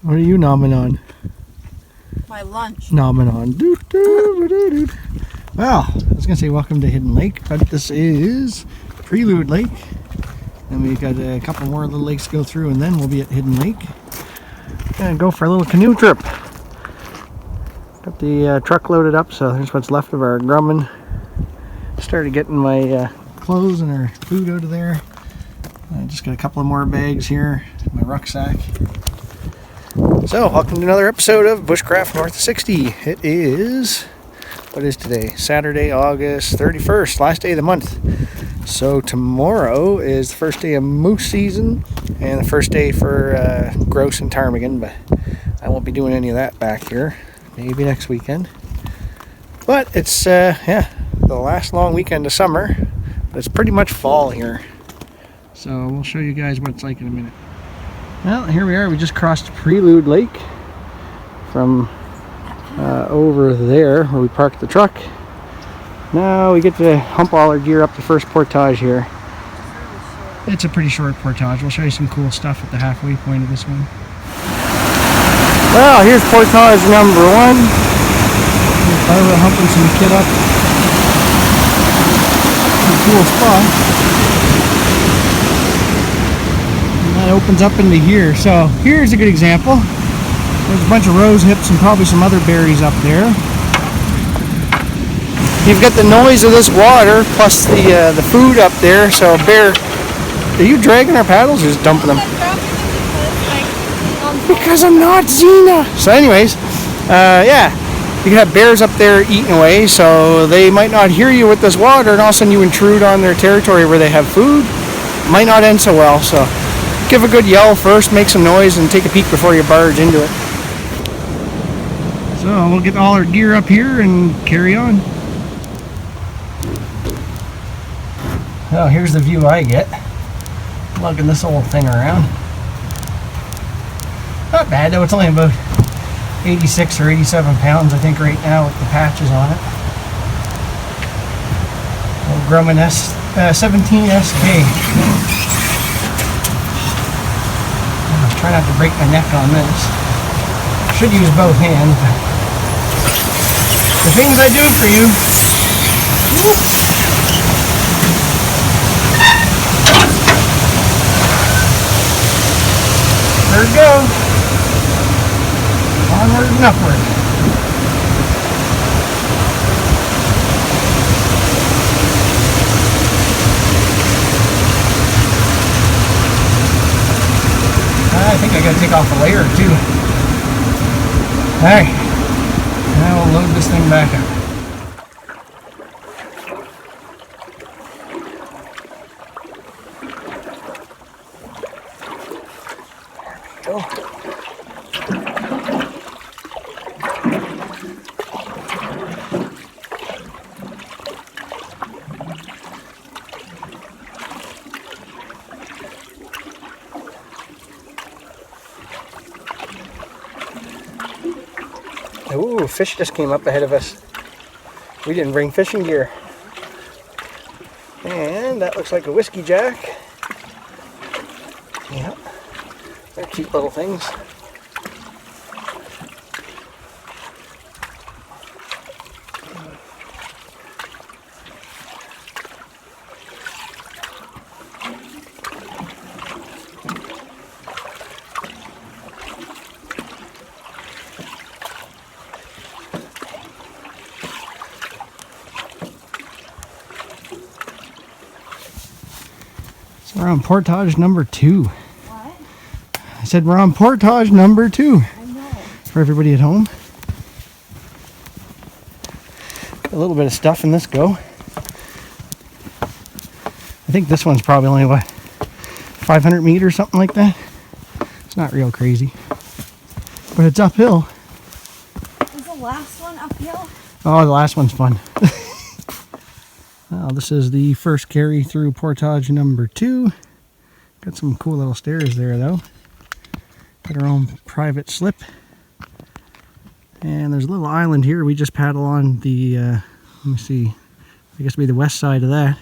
What are you nomming on? My lunch. Nomming on. Well, I was going to say welcome to Hidden Lake, but this is Prelude Lake. And we've got a couple more little lakes to go through, and then we'll be at Hidden Lake. And go for a little canoe trip. Got the truck loaded up, so there's what's left of our grumbin. Started getting my clothes and our food out of there. I just got a couple of more bags here, my rucksack. So, welcome to another episode of Bushcraft North of 60. It is, what is today? Saturday, August 31st, last day of the month. So tomorrow is the first day of moose season and the first day for grouse and ptarmigan, but I won't be doing any of that back here. Maybe next weekend. But it's, the last long weekend of summer, but it's pretty much fall here. So we'll show you guys what it's like in a minute. Well, here we are. We just crossed Prelude Lake from over there where we parked the truck. Now we get to hump all our gear up the first portage here. It's a pretty short portage. We'll show you some cool stuff at the halfway point of this one. Well, here's portage number 1. Barbara humping some kit up. A cool spot. That opens up into here. So here's a good example. There's a bunch of rose hips and probably some other berries up there. You've got the noise of this water plus the food up there. So bear, are you dragging our paddles or just dumping them? Because I'm not Xena. So anyways, you can have bears up there eating away, so they might not hear you with this water, and all of a sudden you intrude on their territory where they have food. Might not end so well. So give a good yell first, make some noise, and take a peek before you barge into it. So we'll get all our gear up here and carry on. Well, here's the view I get. Lugging this old thing around. Not bad though, it's only about 86 or 87 pounds I think right now with the patches on it. Old Grumman 17 SK. Try not to break my neck on this. Should use both hands. The things I do for you. There it goes. Onward and upward. I think I gotta take off a layer or two. Alright, now we'll load this thing back up. There we go. Ooh, fish just came up ahead of us. We didn't bring fishing gear. And that looks like a whiskey jack. Yep. They're cute little things. We're on portage number 2. What? I said we're on portage number 2. I know. For everybody at home. Got a little bit of stuff in this go. I think this one's probably only, what, 500 meters, something like that. It's not real crazy. But it's uphill. Is the last one uphill? Oh, the last one's fun. Well, this is the first carry through portage number 2. Got some cool little stairs there though. Got our own private slip. And there's a little island here. We just paddle on the, let me see, I guess it'd be the west side of that.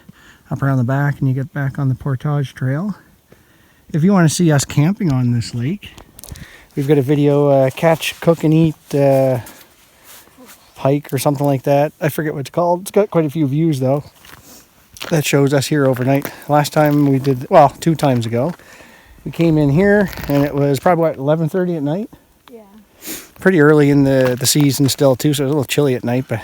Up around the back and you get back on the portage trail. If you want to see us camping on this lake, We've got a video, catch, cook, and eat pike or something like that. I forget what it's called. It's got quite a few views though. That shows us here overnight. Last time we did, well, 2 times ago, we came in here and it was probably what, 11:30 at night. Yeah. Pretty early in the season still too, so it was a little chilly at night. But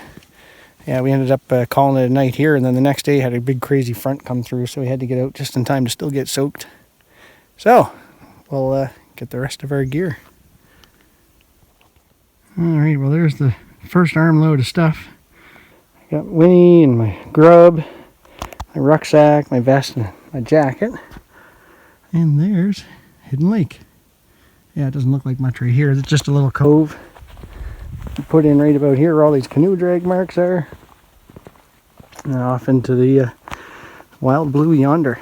yeah, we ended up calling it a night here, and then the next day had a big crazy front come through, so we had to get out just in time to still get soaked. So we'll get the rest of our gear. All right, well there's the first armload of stuff. I got Winnie and my grub, my rucksack, my vest, and my jacket. And there's Hidden Lake. Yeah, it doesn't look like much right here. It's just a little cove. Put in right about here where all these canoe drag marks are. And then off into the wild blue yonder.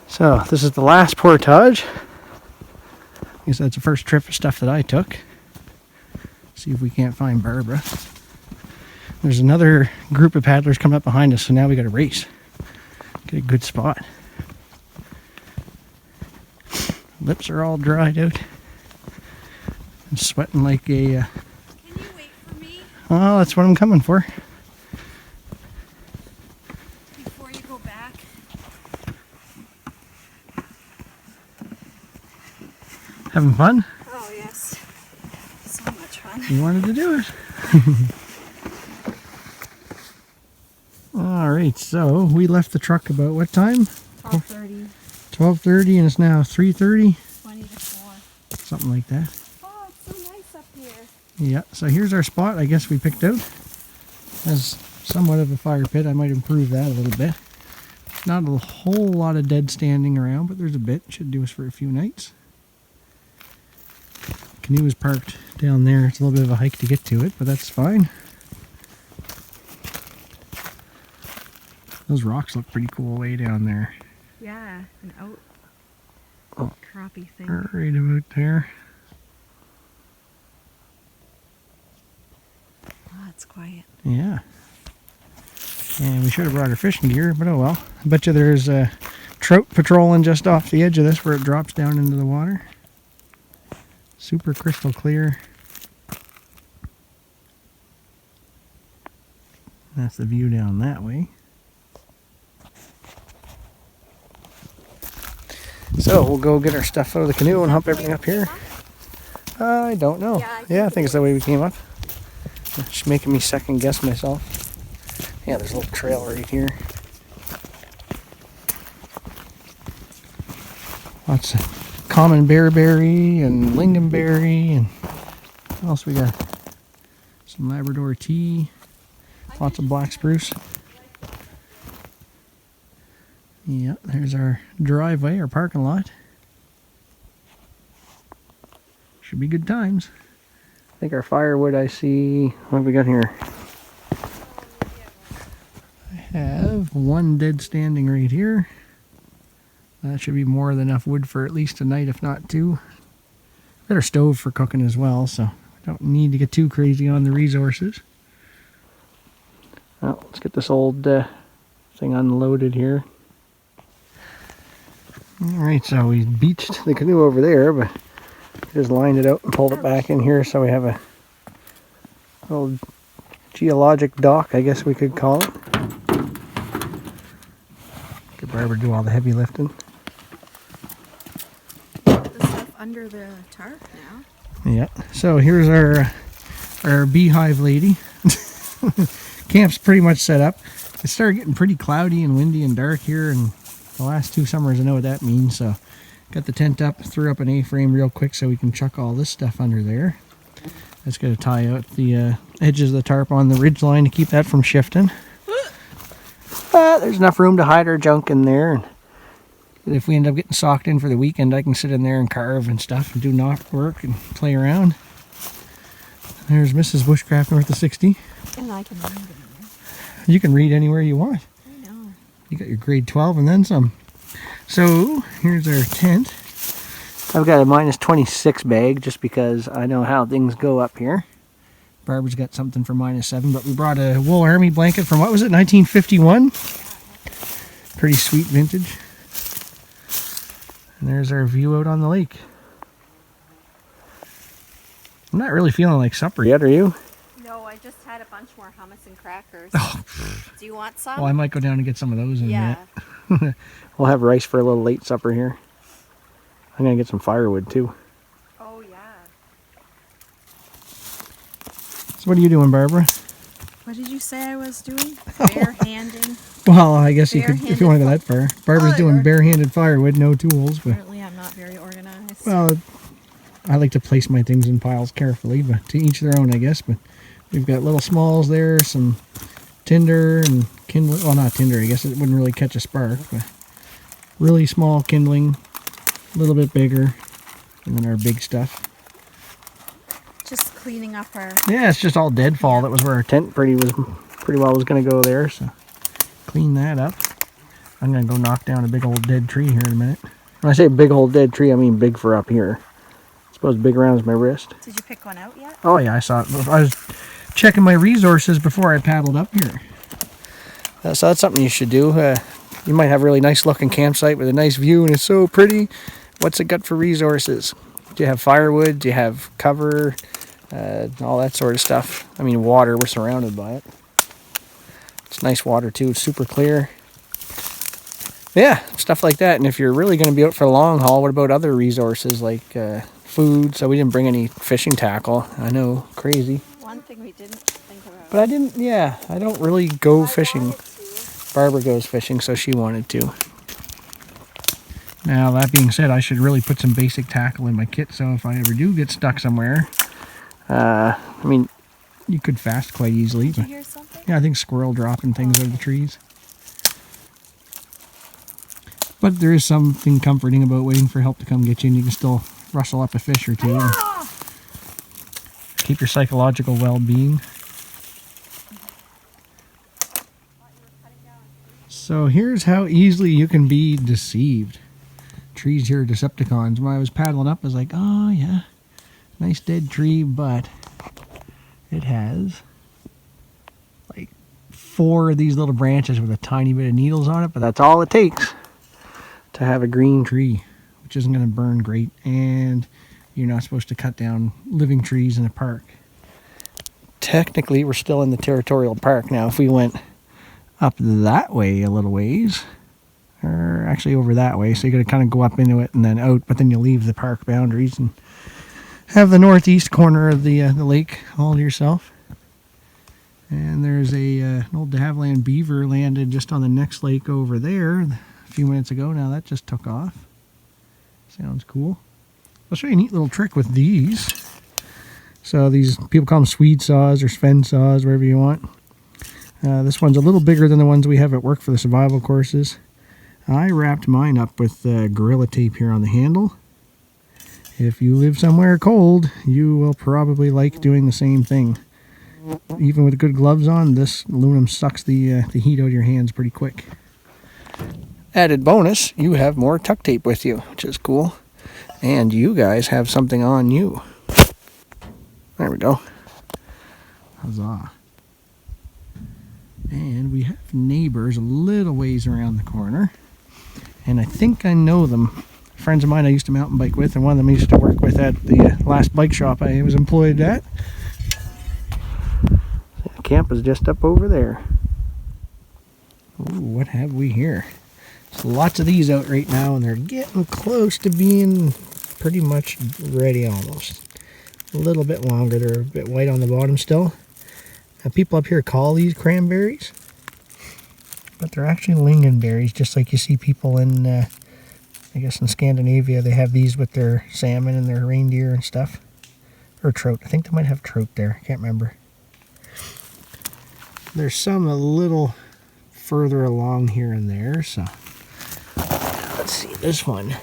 So this is the last portage. I guess that's the first trip of stuff that I took. See if we can't find Barbara. There's another group of paddlers coming up behind us, so now we got to race. Get a good spot. Lips are all dried out. I'm sweating like a... Can you wait for me? Oh, that's what I'm coming for. Before you go back? Having fun? Oh, yes. So much fun. You wanted to do it. Alright, so we left the truck about what time? 12:30. 12:30, and it's now 3:30. 20 to 4. Something like that. Oh, it's so nice up here. Yeah, so here's our spot I guess we picked out. Has somewhat of a fire pit. I might improve that a little bit. Not a whole lot of dead standing around, but there's a bit. Should do us for a few nights. Canoe is parked down there. It's a little bit of a hike to get to it, but that's fine. Those rocks look pretty cool way down there. Yeah, an outcroppy thing. Right about there. Oh, it's quiet. Yeah. And we should have brought our fishing gear, but oh well. I bet you there's a trout patrolling just off the edge of this where it drops down into the water. Super crystal clear. That's the view down that way. So we'll go get our stuff out of the canoe and hump everything up here. I don't know. Yeah, I think it's the way we came up. It's making me second guess myself. Yeah, there's a little trail right here. Lots of common bearberry and lingonberry, and what else we got? Some Labrador tea. Lots of black spruce. Yeah, there's our driveway, our parking lot. Should be good times. I think our firewood, I see, what have we got here? I have one dead standing right here. That should be more than enough wood for at least a night, if not 2. Got our stove for cooking as well, so I don't need to get too crazy on the resources. Well, let's get this old thing unloaded here. Alright, so we beached the canoe over there, but just lined it out and pulled it back in here, so we have a little geologic dock, I guess we could call it. Get Barbara to do all the heavy lifting. The stuff under the tarp now. Yeah, so here's our beehive lady. Camp's pretty much set up. It started getting pretty cloudy and windy and dark here, and the last 2 summers I know what that means, so got the tent up, threw up an A-frame real quick so we can chuck all this stuff under there. That's going to tie out the edges of the tarp on the ridge line to keep that from shifting. There's enough room to hide our junk in there. And if we end up getting socked in for the weekend, I can sit in there and carve and stuff and do knot work and play around. There's Mrs. Bushcraft north of 60. And I can read in there. You can read anywhere you want. I know. You got your grade 12 and then some. So here's our tent. I've got a minus 26 bag just because I know how things go up here. Barbara's got something for minus 7, but we brought a wool army blanket from, what was it, 1951? Pretty sweet vintage. And there's our view out on the lake. I'm not really feeling like supper yet, are you? No, I just had a bunch more hummus and crackers. Oh. Do you want some? Well, I might go down and get some of those in yeah. a minute. We'll have rice for a little late supper here. I'm going to get some firewood too. Oh, yeah. So what are you doing, Barbara? What did you say I was doing? Bare-handing? Well, I guess you could, if you want to go that far. Barbara's doing barehanded firewood, no tools. But, apparently I'm not very organized. well, I like to place my things in piles carefully, but to each their own, I guess. But we've got little smalls there, some tinder and kindling. Well, not tinder, I guess it wouldn't really catch a spark, but really small kindling, a little bit bigger, and then our big stuff. Just cleaning up our... Yeah, it's just all deadfall. Yeah. That was where our tent pretty well was going to go there, so clean that up. I'm going to go knock down a big old dead tree here in a minute. When I say big old dead tree, I mean big for up here. I suppose big around as my wrist. Did you pick one out yet? Oh yeah, I saw it. I was checking my resources before I paddled up here. So that's something you should do. You might have a really nice looking campsite with a nice view and it's so pretty. What's it got for resources? Do you have firewood? Do you have cover? All that sort of stuff. I mean, water, we're surrounded by it. It's nice water too, it's super clear. Yeah, stuff like that. And if you're really going to be out for the long haul, what about other resources like food? So we didn't bring any fishing tackle. I know, crazy. One thing we didn't think about. But I don't really go fishing. Barbara goes fishing, so she wanted to. Now, that being said, I should really put some basic tackle in my kit, so if I ever do get stuck somewhere, I mean, you could fast quite easily. Did you hear something? Yeah, I think squirrel dropping things out of the trees. But there is something comforting about waiting for help to come get you, and you can still rustle up a fish or two and keep your psychological well-being. So here's how easily you can be deceived. Trees here are Decepticons. When I was paddling up, I was like, oh yeah, nice dead tree, but it has like 4 of these little branches with a tiny bit of needles on it, but that's all it takes to have a green tree, which isn't going to burn great, and you're not supposed to cut down living trees in a park. Technically, we're still in the territorial park now. If we went up that way a little ways, or actually over that way, so you got to kind of go up into it and then out, but then you leave the park boundaries and have the northeast corner of the lake all to yourself. And there's an old de Havilland beaver landed just on the next lake over there a few minutes ago. Now that just took off. Sounds cool. I'll show you a neat little trick with these. So these, people call them Swede saws or Sven saws, wherever you want. This one's a little bigger than the ones we have at work for the survival courses. I wrapped mine up with Gorilla Tape here on the handle. If you live somewhere cold, you will probably like doing the same thing. Even with good gloves on, this aluminum sucks the heat out of your hands pretty quick. Added bonus, you have more tuck tape with you, which is cool. And you guys have something on you. There we go. Huzzah. And we have neighbors a little ways around the corner. And I think I know them. Friends of mine I used to mountain bike with, and one of them I used to work with at the last bike shop I was employed at. The camp is just up over there. Ooh, what have we here? So lots of these out right now, and they're getting close to being pretty much ready almost. A little bit longer. They're a bit white on the bottom still. People up here call these cranberries, but they're actually lingonberries, just like you see people in, I guess in Scandinavia, they have these with their salmon and their reindeer and stuff. Or trout. I think they might have trout there. I can't remember. There's some a little further along here and there, so let's see this one.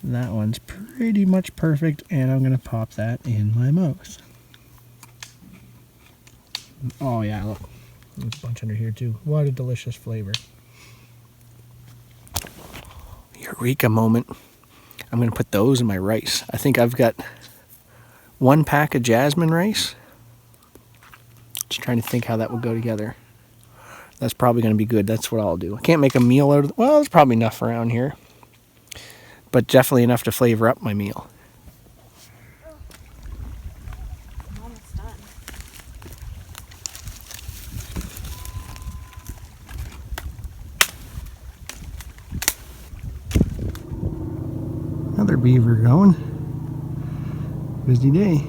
That one's pretty much perfect, and I'm going to pop that in my mouth. Oh yeah, look. There's a bunch under here too. What a delicious flavor. Eureka moment. I'm going to put those in my rice. I think I've got 1 pack of jasmine rice. Just trying to think how that would go together. That's probably going to be good. That's what I'll do. I can't make a meal out of it. Well, there's probably enough around here. but definitely enough to flavor up my meal. I'm almost done. Another beaver going. Busy day.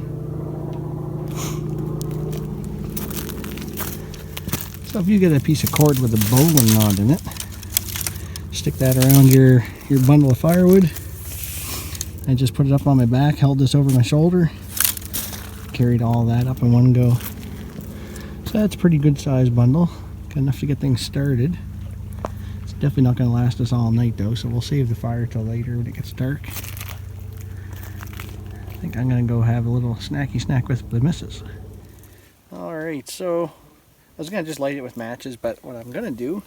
So if you get a piece of cord with a bowline knot in it, stick that around your bundle of firewood. I just put it up on my back, held this over my shoulder, carried all that up in one go. So that's a pretty good sized bundle. Got enough to get things started. It's definitely not going to last us all night though, so we'll save the fire till later when it gets dark. I think I'm going to go have a little snacky snack with the missus. Alright, so I was going to just light it with matches, but what I'm going to do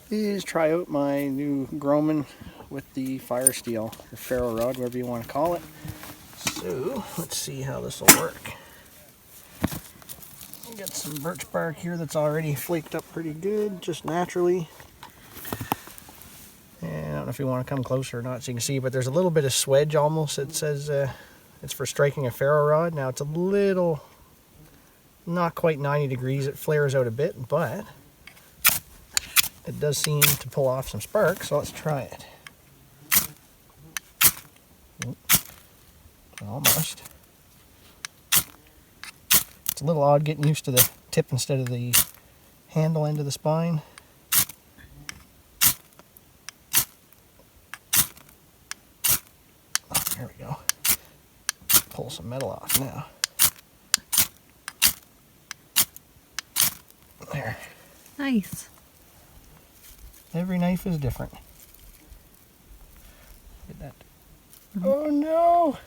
is try out my new Groman with the fire steel, or ferro rod, whatever you want to call it. So let's see how this will work. I got some birch bark here that's already flaked up pretty good, just naturally. And I don't know if you want to come closer or not so you can see, but there's a little bit of swedge almost. It says it's for striking a ferro rod. Now it's a little, not quite 90 degrees. It flares out a bit, but it does seem to pull off some sparks, so let's try it. Almost. It's a little odd getting used to the tip instead of the handle end of the spine. Oh, there we go. Pull some metal off now. There. Nice. Every knife is different. Look at that. Oh no!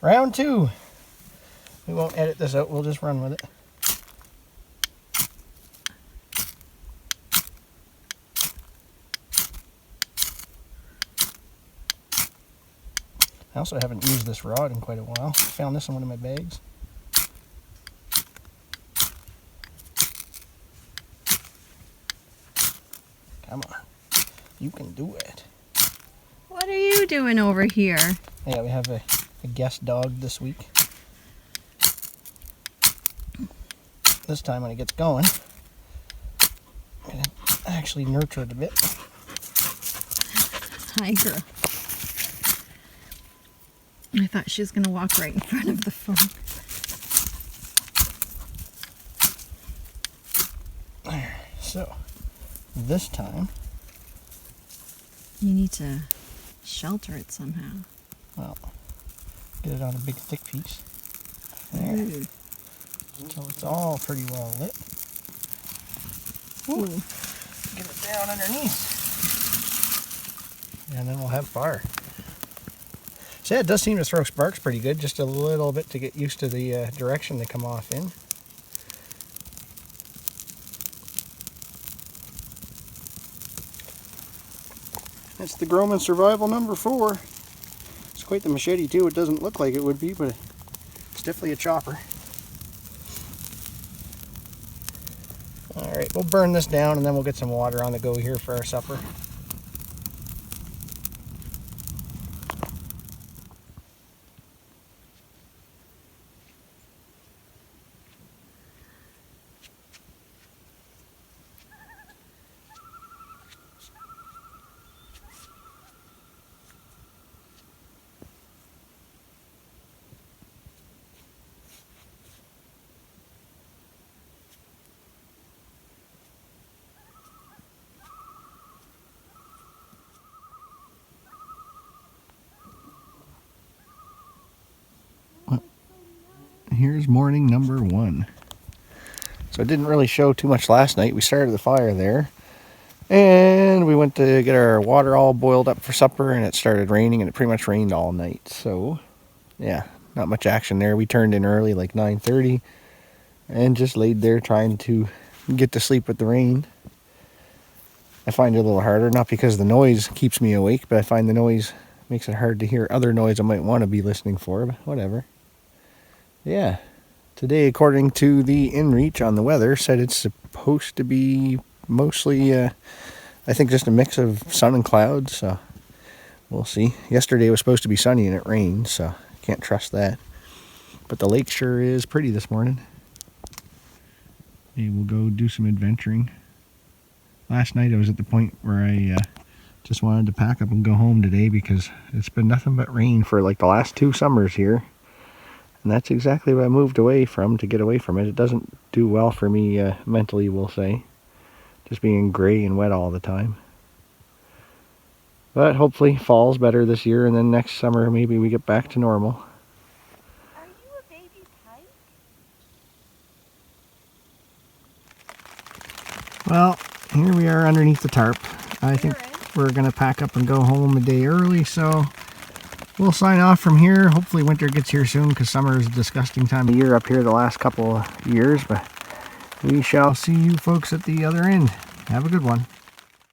Round 2. We won't edit this out, we'll just run with it. I also haven't used this rod in quite a while. I found this in one of my bags. Come on. You can do it. What are you doing over here? Yeah, we have a guest dog this week. This time when it gets going, I'm going to actually nurture it a bit. Hi, girl. I thought she was going to walk right in front of the phone. There. So, this time, You need to shelter it somehow. well, get it on a big thick piece. There. Ooh. Until it's all pretty well lit. Ooh. Get it down underneath. And then we'll have fire. So yeah, it does seem to throw sparks pretty good, just a little bit to get used to the direction they come off in. That's the Groman Survival number 4. It's quite the machete too. It doesn't look like it would be, but it's definitely a chopper. Alright, we'll burn this down and then we'll get some water on the go here for our supper. Here's morning number 1. So it didn't really show too much last night. We started the fire there and we went to get our water all boiled up for supper, and it started raining, and it pretty much rained all night. So yeah, not much action there. We turned in early, like 9:30, and just laid there trying to get to sleep with the rain. I find it a little harder, not because the noise keeps me awake, but I find the noise makes it hard to hear other noise I might want to be listening for, but whatever. Yeah, today, according to the inReach on the weather, said it's supposed to be mostly, I think, just a mix of sun and clouds. So we'll see. Yesterday was supposed to be sunny and it rained, so can't trust that. But the lake sure is pretty this morning. Maybe we'll go do some adventuring. Last night I was at the point where I just wanted to pack up and go home today because it's been nothing but rain for like the last 2 summers here. And that's exactly what I moved away from, to get away from it. It doesn't do well for me mentally, we'll say. Just being gray and wet all the time. But hopefully fall's better this year, and then next summer maybe we get back to normal. Are you a baby pike? Well, here we are underneath the tarp. I think we're going to pack up and go home a day early, so we'll sign off from here. Hopefully winter gets here soon, because summer is a disgusting time of year up here the last couple of years, but we shall see you folks at the other end. Have a good one.